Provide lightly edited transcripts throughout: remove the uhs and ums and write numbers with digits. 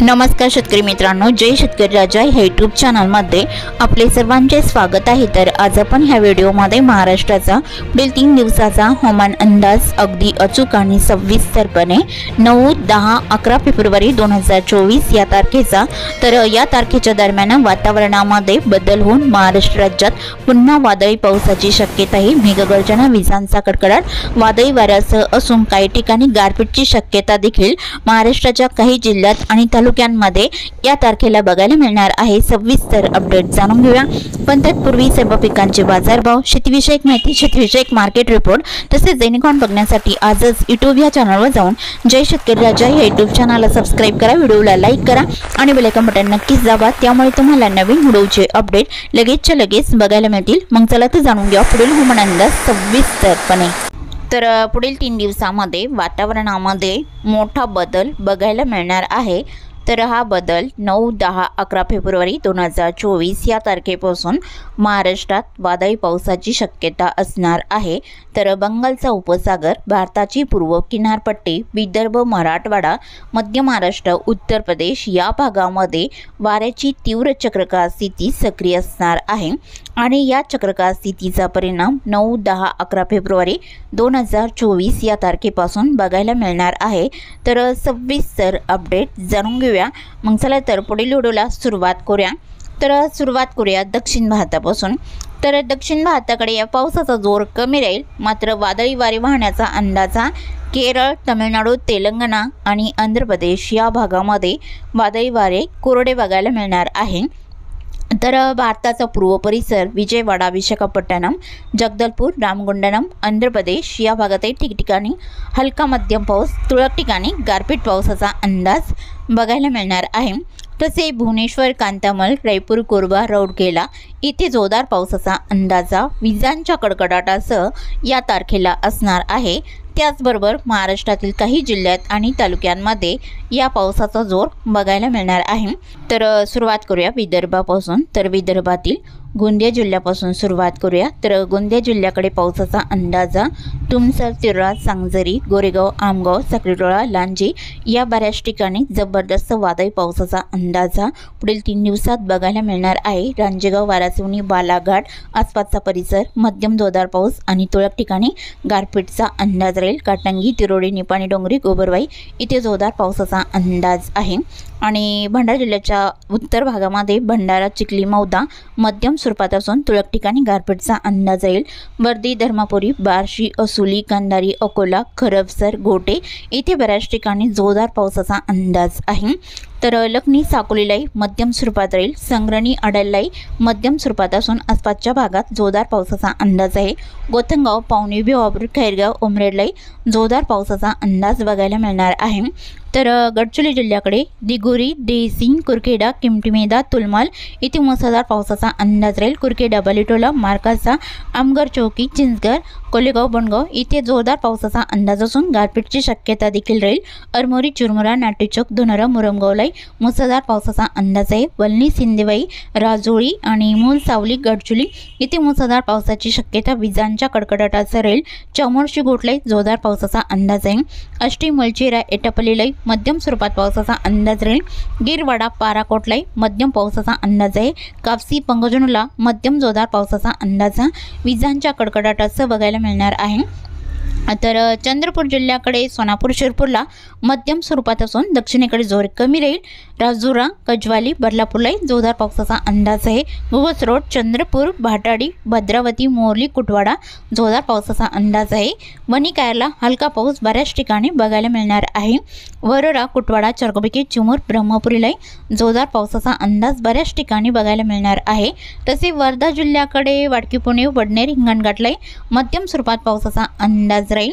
नमस्कार शेतकरी मित्रांनो, जय शेतकरी राजा ह्या यूट्यूब चॅनलमध्ये आपले सर्वांचे स्वागत आहे। तर आज आपण ह्या व्हिडिओमध्ये महाराष्ट्राचा पुढील 3 दिवसाचा हवामान अंदाज अगदी अचूक आणि सविस्तरपणे 9, 10, 11 फेब्रुवारी 2024 या तारखेचा, तर या तारखेच्या दरम्यान वातावरणामध्ये बदल होऊन महाराष्ट्र राज्यात पुन्हा वादळी पावसाची शक्यता आहे। मेघगर्जना, विजांचा कडकडाट, वादळी वाऱ्यासह असून काही ठिकाणी गारपीटची शक्यता देखील महाराष्ट्राच्या काही जिल्ह्यात आणि तालुक्यांमध्ये या तारखेला बघायला मिळणार आहे। सविस्तर अपडेट जाणून घेऊया, पण तत्पूर्वी सर्व पिकांचे बाजारभाव, शेतीविषयक माहिती, शेतीविषयक मार्केट रिपोर्ट तसेच दैनिकान बघण्यासाठी आजच यूट्यूब या चॅनलवर जाऊन जय शेतकरी राजा या यूट्यूब चॅनलला सबस्क्राइब करा, व्हिडिओला लाईक करा आणि बेल आयकॉन बटन नक्कीच दाबा, त्यामुळे तुम्हाला नवीन व्हिडिओचे अपडेट लगेचच्या लगेच बघायला मिळतील। मग चला तर जाणून घेऊया पुढील हवामान अंदाज सविस्तरपणे। तर पुढील 3 दिवसांमध्ये वातावरणामध्ये मोठा बदल बघायला मिळणार आहे। तर हा बदल 9, 10, 11 फेब्रुवारी 2024 या तारखेपासून महाराष्ट्रात वादळी पावसाची शक्यता असणार आहे। तर बंगालचा उपसागर, भारताची पूर्व किनारपट्टी, विदर्भ, मराठवाडा, मध्य महाराष्ट्र, उत्तर प्रदेश या भागामध्ये वाऱ्याची तीव्र चक्रवात स्थिती सक्रिय असणार आहे आणि या चक्रवात स्थितीचा परिणाम 9, 10, 11 फेब्रुवारी 2024 या तारखेपासून बघायला मिळणार आहे। तर सविस्तर अपडेट जाणून घेऊया। मग चला तर पुढील व्हिडिओला सुरुवात करूया। तर सुरुवात करूया दक्षिण भारतापासून। तर दक्षिण भारताकडे या पावसाचा जोर कमी राहील, मात्र वादळी वारे वाहण्याचा अंदाजा केरळ, तामिळनाडू, तेलंगणा आणि आंध्र प्रदेश या भागामध्ये वादळी वारे कोरडे बघायला मिळणार आहे। तर भारताचा पूर्व परिसर, विजयवाडा, विशाखापट्टणम, जगदलपूर, रामगुंडम, आंध्र प्रदेश या भागातही ठिकठिकाणी हलका मध्यम पाऊस, तुरळक ठिकाणी गारपीट पावसाचा अंदाज बघायला मिळणार आहे। तसे भुवनेश्वर, कांतामल, रायपूर, कोरबा, रौरकेला इथे जोरदार पावसाचा अंदाजा विजांच्या कडकडाटासह या तारखेला असणार आहे। त्याचबरोबर महाराष्ट्रातील काही जिल्ह्यात आणि तालुक्यांमध्ये या पावसाचा जोर बघायला मिळणार आहे। तर सुरुवात करूया विदर्भापासून। तर विदर्भातील गोंदिया जिल्ह्यापासून सुरुवात करूया। तर गोंदिया जिल्ह्याकडे पावसाचा अंदाजा तुमसर, तिरोडा, सांगजरी, गोरेगाव, आमगाव, साक्रीटोळा, लांजी या बऱ्याच ठिकाणी जबरदस्त वादळी पावसाचा अंदाजा पुढील 3 दिवसात बघायला मिळणार आहे। रांजेगाव, वारासिवनी, बालाघाट आसपासचा परिसर मध्यम जोरदार पाऊस आणि तुरळक ठिकाणी गारपीटचा अंदाज राहील। काटंगी, तिरोडी, निपाणी, डोंगरी, गोबरवाई इथे जोरदार पावसाचा अंदाज आहे। आणि भंडारा जिल्ह्याच्या उत्तर भागामध्ये भंडारा, चिखली, मौदा मध्यम स्वरूपात असून तुरळक ठिकाणी गारपीटचा अंदाज येईल। वर्दी, धर्मापुरी, बार्शी, असुली, कंधारी, अकोला, खरबसर, घोटे इथे बऱ्याच ठिकाणी जोरदार पावसाचा अंदाज आहे। तर लखनी, साकोलीलाही मध्यम स्वरूपात राहील। संग्रणी, अडललाई मध्यम स्वरूपात असून आसपासच्या भागात जोरदार पावसाचा अंदाज आहे। गोथंगाव, पावनी, भिवापूर, खैरगाव, उमरेडलाई जोरदार पावसाचा अंदाज बघायला मिळणार आहे। तर गडचिरोली जिल्ह्याकडे दिगोरी, देसिंग, कुरखेडा, किमतीमेदा, तुलमाल इथे मुसळधार पावसाचा अंदाज राहील। कुरखेडा, बलिटोला, मार्कासा, आमगर चौकी, चिंचगड, कोलेगाव, बनगाव इथे जोरदार पावसाचा अंदाज असून गारपीटची शक्यता देखील राहील। अरमोरी, चुरमुरा, नाटेचौक, धनोरा, मुरमगावलाई मुसळधार पावसाचा अंदाज आहे। वलनी, सिंदेवाई, राजोळी आणि मूल, सावली, गडचिरोली इथे मुसळधार पावसाची शक्यता विजांच्या कडकडाटासह राहील। चामोर्शी, घोटलाई जोरदार पावसाचा अंदाज आहे। आष्टी, मलचेरा, एटापल्लीलाई मध्यम स्वरूपात पावसाचा अंदाज राहील। गिरवाडा, पाराकोटलाई मध्यम पावसाचा अंदाज आहे। कापसी, पंगजनुला मध्यम जोरदार पावसाचा अंदाज विजांच्या कडकडाटासह बघायला मिळणार आहे। तर चंद्रपूर जिल्ह्याकडे सोनापूर, शिरपूरला मध्यम स्वरूपात असून दक्षिणेकडे जोर कमी राहील। राजुरा, कजवाली, बदलापूरलाही जोरदार पावसाचा अंदाज आहे। घुवस रोड, चंद्रपूर, भाटाडी, भद्रावती, मोरली, कुटवाडा जोरदार पावसाचा अंदाज आहे। वणी, कायरला हलका पाऊस बऱ्याच ठिकाणी बघायला मिळणार आहे। वरोरा, कुटवाडा, चरकोबिकी, चिमूर, ब्रह्मपुरीलाही जोरदार पावसाचा अंदाज बऱ्याच ठिकाणी बघायला मिळणार आहे। तसे वर्धा जिल्ह्याकडे वाडकी, पुणे, वडनेर, हिंगणघाटलाही मध्यम स्वरूपात पावसाचा अंदाज राहील।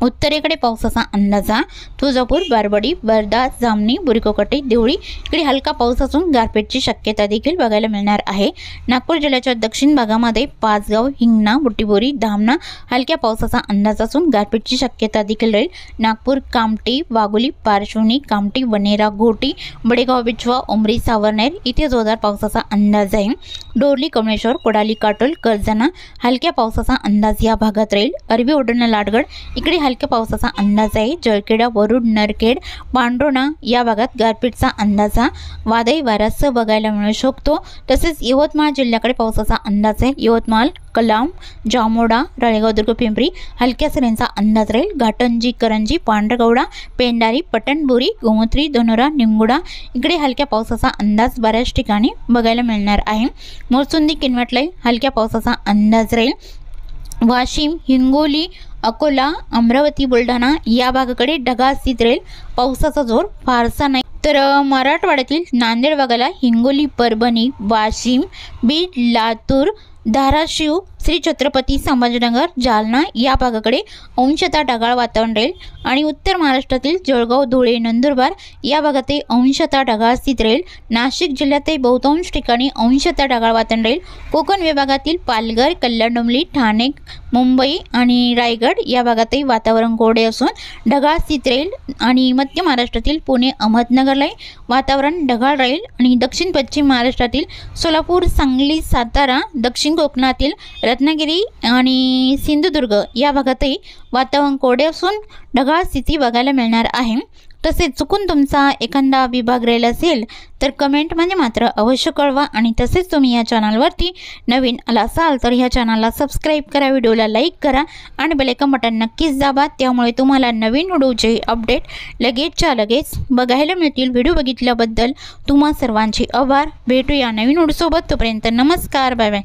उत्तरेकडे पावसाचा अंदाजा तुळजापूर, बारबडी, वर्धा, जामनी, बुरिकोकटे, देवळी इकडे हलका पाऊस असून गारपीटची शक्यता देखील बघायला मिळणार आहे। नागपूर जिल्ह्याच्या दक्षिण भागामध्ये पाचगाव, हिंगणा, बुट्टीबोरी, धामणा हलक्या पावसाचा अंदाज असून गारपीटची शक्यता देखील राहील। नागपूर, कामठी, वाघोली, पारशिवनी, कामठी, वनेरा, घोटी, बडेगाव, बिचवा, उमरी, सावरनेर इथे जोरदार पावसाचा अंदाज आहे। डोरली, कमळेश्वर, कोडाली, काटोल, करजाना हलक्या पावसाचा अंदाज या भागात राहील। अरबी, ओढण, लाडगड इकडे हलक्या पावसाचा अंदाज आहे। जळखेडा, वरुड, नरखेड, पांडुर्णा या भागात गारपीटचा अंदाजा वादळी वाऱ्यासह बघायला मिळू शकतो। तसेच यवतमाळ जिल्ह्याकडे पावसाचा अंदाज आहे। यवतमाळ, कलाम, जामोडा, राळेगाव, दुर्ग, पिंपरी हलक्या सरींचा अंदाज राहील। घाटंजी, करंजी, पांढरगौडा, पेंडारी, पटणबोरी, गोमत्री, धनोरा, निंगुडा इकडे हलक्या पावसाचा अंदाज बऱ्याच ठिकाणी बघायला मिळणार आहे। मोरचुंदी, किनवटलाई हलक्या पावसाचा अंदाज राहील। वाशिम, हिंगोली, अकोला, अमरावती, बुलढाणा या भागाकडे ढगाळ स्थिती राहील। पावसाचा जोर फारसा नाही। तर मराठवाड्यातील नांदेड भागाला हिंगोली, परभणी, वाशिम, बीड, लातूर, धाराशिव, श्री छत्रपती संभाजीनगर, जालना या भागाकडे अंशतः ढगाळ वातावरण राहील। आणि उत्तर महाराष्ट्रातील जळगाव, धुळे, नंदुरबार या भागातही अंशतः ढगाळ स्थिती राहील। नाशिक जिल्ह्यातही बहुतांश ठिकाणी अंशतः ढगाळ वातावरण राहील। कोकण विभागातील पालघर, कल्याण, डोंबिवली, ठाणे, मुंबई आणि रायगड या भागातही वातावरण कोरडे असून ढगाळ स्थिती राहील। आणि मध्य महाराष्ट्रातील पुणे, अहमदनगरलाही वातावरण ढगाळ राहील। आणि दक्षिण पश्चिम महाराष्ट्रातील सोलापूर, सांगली, सातारा, दक्षिण कोकणातील रत्नागिरी आणि सिंधुदुर्ग या भागातही वातावरण कोरडे असून ढगाळ स्थिती बघायला मिळणार आहे। तसेच चुकून तुमचा एखादा विभाग राहिला असेल तर कमेंटमध्ये मात्र अवश्य कळवा। आणि तसेच तुम्ही या चॅनलवरती नवीन आला असाल तर ह्या चॅनलला सबस्क्राईब करा, व्हिडिओला लाईक करा आणि बेल आयकॉन बटन नक्कीच दाबा। त्यामुळे तुम्हाला नवीन व्हिडिओचे अपडेट लगेचच्या लगेच बघायला मिळतील। व्हिडिओ बघितल्याबद्दल तुम्हा सर्वांचे आभार। भेटूया नवीन व्हिडिओसोबत, तोपर्यंत नमस्कार, बाय बाय।